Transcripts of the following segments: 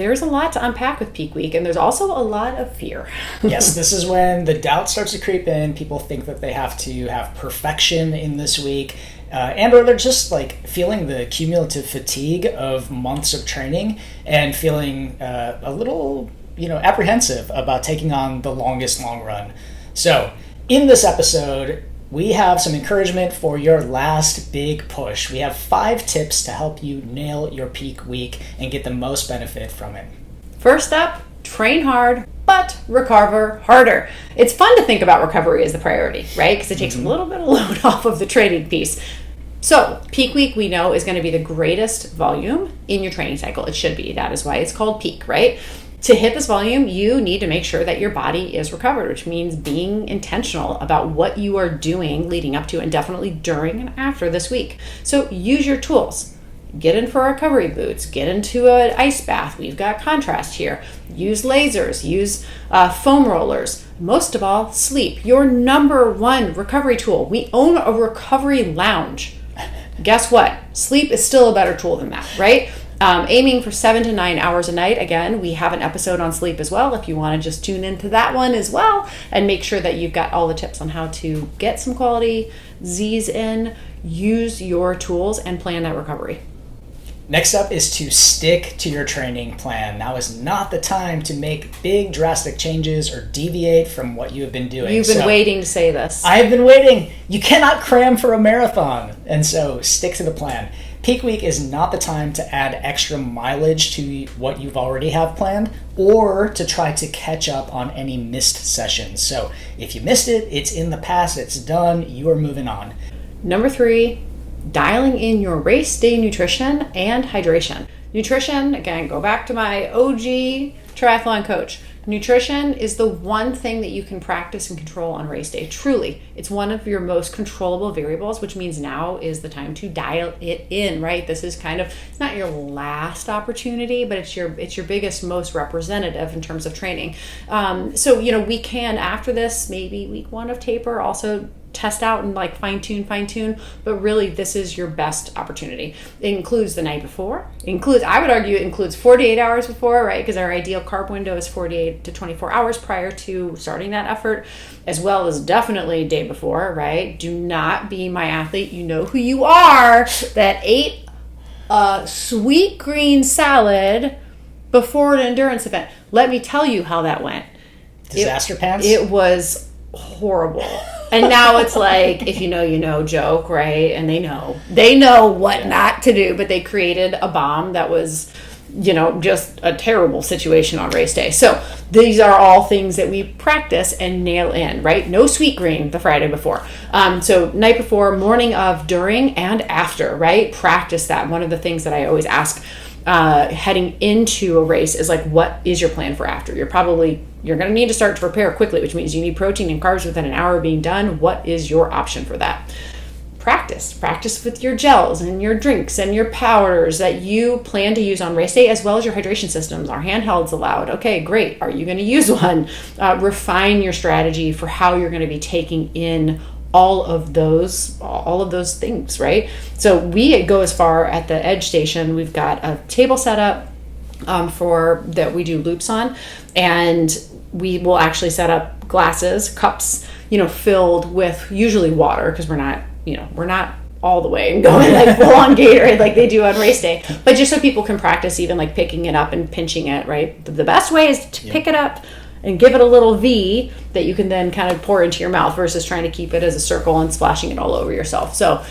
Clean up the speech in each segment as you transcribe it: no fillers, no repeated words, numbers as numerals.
There's a lot to unpack with peak week, and there's also a lot of fear. Yes, this is when the doubt starts to creep in. People think that they have to have perfection in this week, and or they're just like feeling the cumulative fatigue of months of training and feeling a little, apprehensive about taking on the longest long run. So in this episode, we have some encouragement for your last big push. We have 5 tips to help you nail your peak week and get the most benefit from it. First up, train hard, but recover harder. It's fun to think about recovery as the priority, right? Because it takes a little bit of load off of the training piece. So peak week, we know, is going to be the greatest volume in your training cycle. It should be. That is why it's called peak, right? To hit this volume, you need to make sure that your body is recovered, which means being intentional about what you are doing leading up to and definitely during and after this week. So use your tools. Get in for recovery boots. Get into an ice bath. We've got contrast here. Use lasers. Use foam rollers. Most of all, sleep. Your number one recovery tool. We own a recovery lounge. Guess what? Sleep is still a better tool than that, right? Aiming for 7 to 9 hours a night. Again, we have an episode on sleep as well if you want to just tune into that one as well and make sure that you've got all the tips on how to get some quality Z's in, use your tools, and plan that recovery. Next up is to stick to your training plan. Now is not the time to make big drastic changes or deviate from what you have been doing. You've been waiting to say this. I have been waiting. You cannot cram for a marathon. And so stick to the plan. Peak week is not the time to add extra mileage to what you've already have planned or to try to catch up on any missed sessions. So if you missed it, it's in the past, it's done, you are moving on. Number 3, dialing in your race day nutrition and hydration. Nutrition, again, go back to my OG triathlon coach. Nutrition is the one thing that you can practice and control on race day. Truly, it's one of your most controllable variables, which means now is the time to dial it in, right? This is it's not your last opportunity, but it's your biggest, most representative in terms of training. So, we can, after this, maybe week 1 of taper, also test out and fine tune, but really this is your best opportunity. It includes the night before. I would argue it includes 48 hours before, right? Because our ideal carb window is 48 to 24 hours prior to starting that effort, as well as definitely day before, right? Do not be my athlete. You know who you are that ate a sweet green salad before an endurance event. Let me tell you how that went. Disaster pants? It was horrible. And now it's if you know joke, right? And they know what not to do, but they created a bomb that was, just a terrible situation on race day. So these are all things that we practice and nail in, right? No sweet green the Friday before. So night before, morning of, during, and after, right? Practice that. One of the things that I always ask heading into a race is what is your plan for after? You're going to need to start to prepare quickly, which means you need protein and carbs within an hour of being done. What is your option for that? Practice with your gels and your drinks and your powders that you plan to use on race day, as well as your hydration systems. Are handhelds allowed? Okay, great. Are you going to use one? Refine your strategy for how you're going to be taking in all of those things, right? So we go as far at the Edge Station. We've got a table set up for that we do loops on, and we will actually set up cups, filled with usually water, because we're not all the way and going full on Gatorade like they do on race day, but just so people can practice even picking it up and pinching it, right? The best way is to pick it up and give it a little V that you can then kind of pour into your mouth versus trying to keep it as a circle and splashing it all over yourself. So,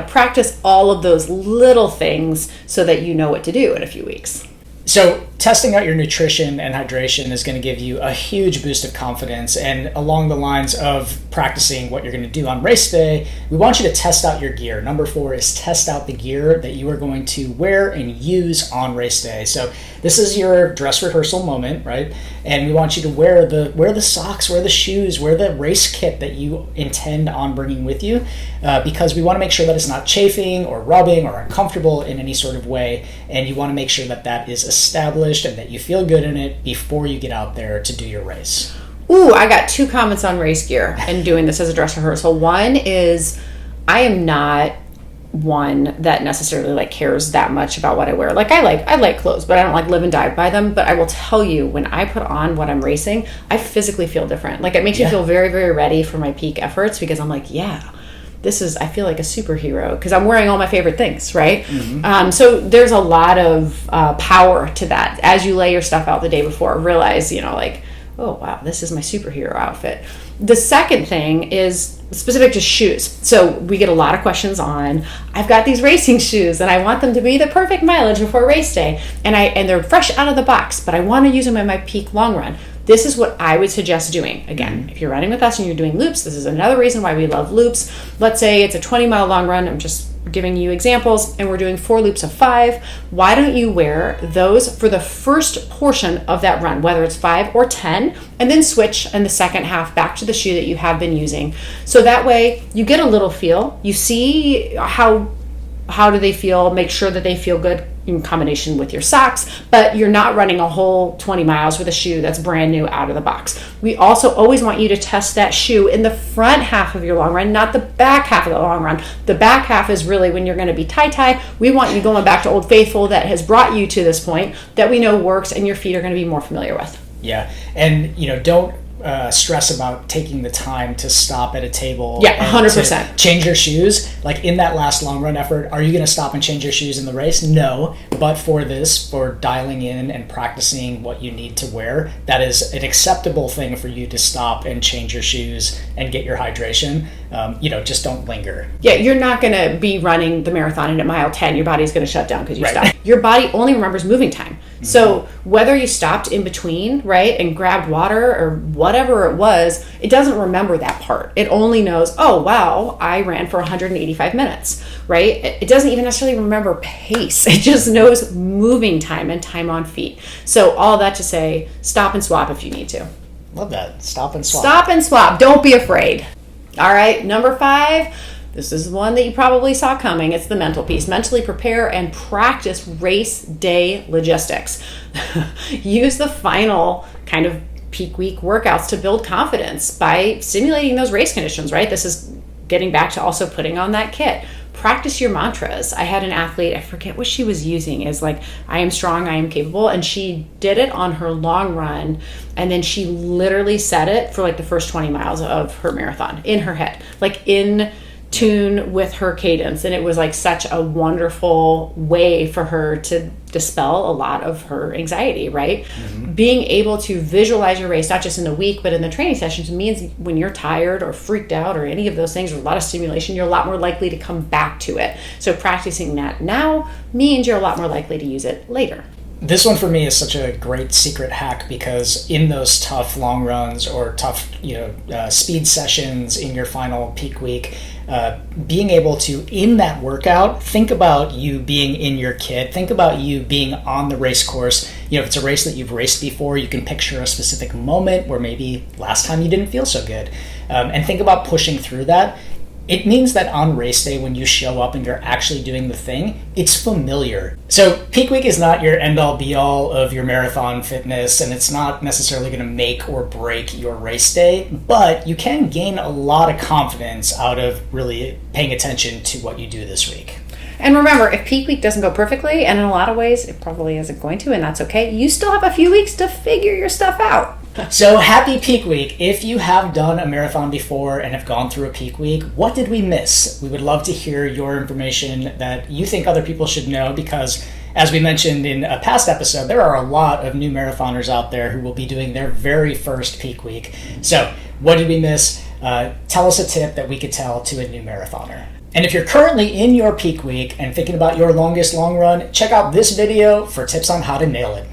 practice all of those little things so that you know what to do in a few weeks. So testing out your nutrition and hydration is going to give you a huge boost of confidence. And along the lines of practicing what you're going to do on race day, we want you to test out your gear. Number 4 is test out the gear that you are going to wear and use on race day. So this is your dress rehearsal moment, right? And we want you to wear the socks, wear the shoes, wear the race kit that you intend on bringing with you, because we want to make sure that it's not chafing or rubbing or uncomfortable in any sort of way. And you want to make sure that that is established and that you feel good in it before you get out there to do your race. Ooh, I got 2 comments on race gear and doing this as a dress rehearsal. One is, I am not one that necessarily like cares that much about what I wear. Like I like clothes, but I don't like live and die by them. But I will tell you, when I put on what I'm racing, I physically feel different. Like it makes me feel very, very ready for my peak efforts, because I'm like, I feel like a superhero because I'm wearing all my favorite things, right? So there's a lot of power to that. As you lay your stuff out the day before, realize, like, oh wow, this is my superhero outfit. The second thing is specific to shoes. So we get a lot of questions on, I've got these racing shoes and I want them to be the perfect mileage before race day, and they're fresh out of the box, but I want to use them in my peak long run. This is what I would suggest doing. Again, if you're running with us and you're doing loops, this is another reason why we love loops. Let's say it's a 20-mile long run. I'm just giving you examples, and we're doing 4 loops of 5. Why don't you wear those for the first portion of that run, whether it's 5 or 10, and then switch in the second half back to the shoe that you have been using. So that way you get a little feel. You see how do they feel, make sure that they feel good in combination with your socks, but you're not running a whole 20 miles with a shoe that's brand new out of the box. We also always want you to test that shoe in the front half of your long run, not the back half of the long run. The back half is really when you're going to be tie-tie. We want you going back to Old Faithful that has brought you to this point that we know works and your feet are going to be more familiar with. Yeah, and don't stress about taking the time to stop at a table. Yeah, 100%. Change your shoes. Like in that last long run effort, are you going to stop and change your shoes in the race? No. But for dialing in and practicing what you need to wear, that is an acceptable thing for you to stop and change your shoes and get your hydration. Just don't linger. Yeah, you're not going to be running the marathon and at mile 10, your body's going to shut down because you stopped. Your body only remembers moving time. So whether you stopped in between, right, and grabbed water or whatever it was, it doesn't remember that part. It only knows, oh, wow, I ran for 185 minutes, right? It doesn't even necessarily remember pace. It just knows moving time and time on feet. So all that to say, stop and swap if you need to. Love that. Stop and swap. Stop and swap. Don't be afraid. All right, number 5. This is one that you probably saw coming. It's the mental piece. Mentally prepare and practice race day logistics. Use the final kind of peak week workouts to build confidence by simulating those race conditions, right? This is getting back to also putting on that kit. Practice your mantras. I had an athlete, I forget what she was using, is like, I am strong, I am capable. And she did it on her long run. And then she literally said it for like the first 20 miles of her marathon in her head, like in tune with her cadence. And it was like such a wonderful way for her to dispel a lot of her anxiety, right? Being able to visualize your race, not just in the week, but in the training sessions, means when you're tired or freaked out or any of those things, or a lot of stimulation, you're a lot more likely to come back to it. So practicing that now means you're a lot more likely to use it later. This one for me is such a great secret hack, because in those tough long runs or tough speed sessions in your final peak week, being able to, in that workout, think about you being in your kit, think about you being on the race course. If it's a race that you've raced before, you can picture a specific moment where maybe last time you didn't feel so good, and think about pushing through that. It means that on race day, when you show up and you're actually doing the thing, it's familiar. So peak week is not your end-all be-all of your marathon fitness, and it's not necessarily going to make or break your race day, but you can gain a lot of confidence out of really paying attention to what you do this week. And remember, if peak week doesn't go perfectly, and in a lot of ways it probably isn't going to, and that's okay, you still have a few weeks to figure your stuff out. So happy peak week. If you have done a marathon before and have gone through a peak week, what did we miss? We would love to hear your information that you think other people should know, because as we mentioned in a past episode, there are a lot of new marathoners out there who will be doing their very first peak week. So what did we miss? Tell us a tip that we could tell to a new marathoner. And if you're currently in your peak week and thinking about your longest long run, check out this video for tips on how to nail it.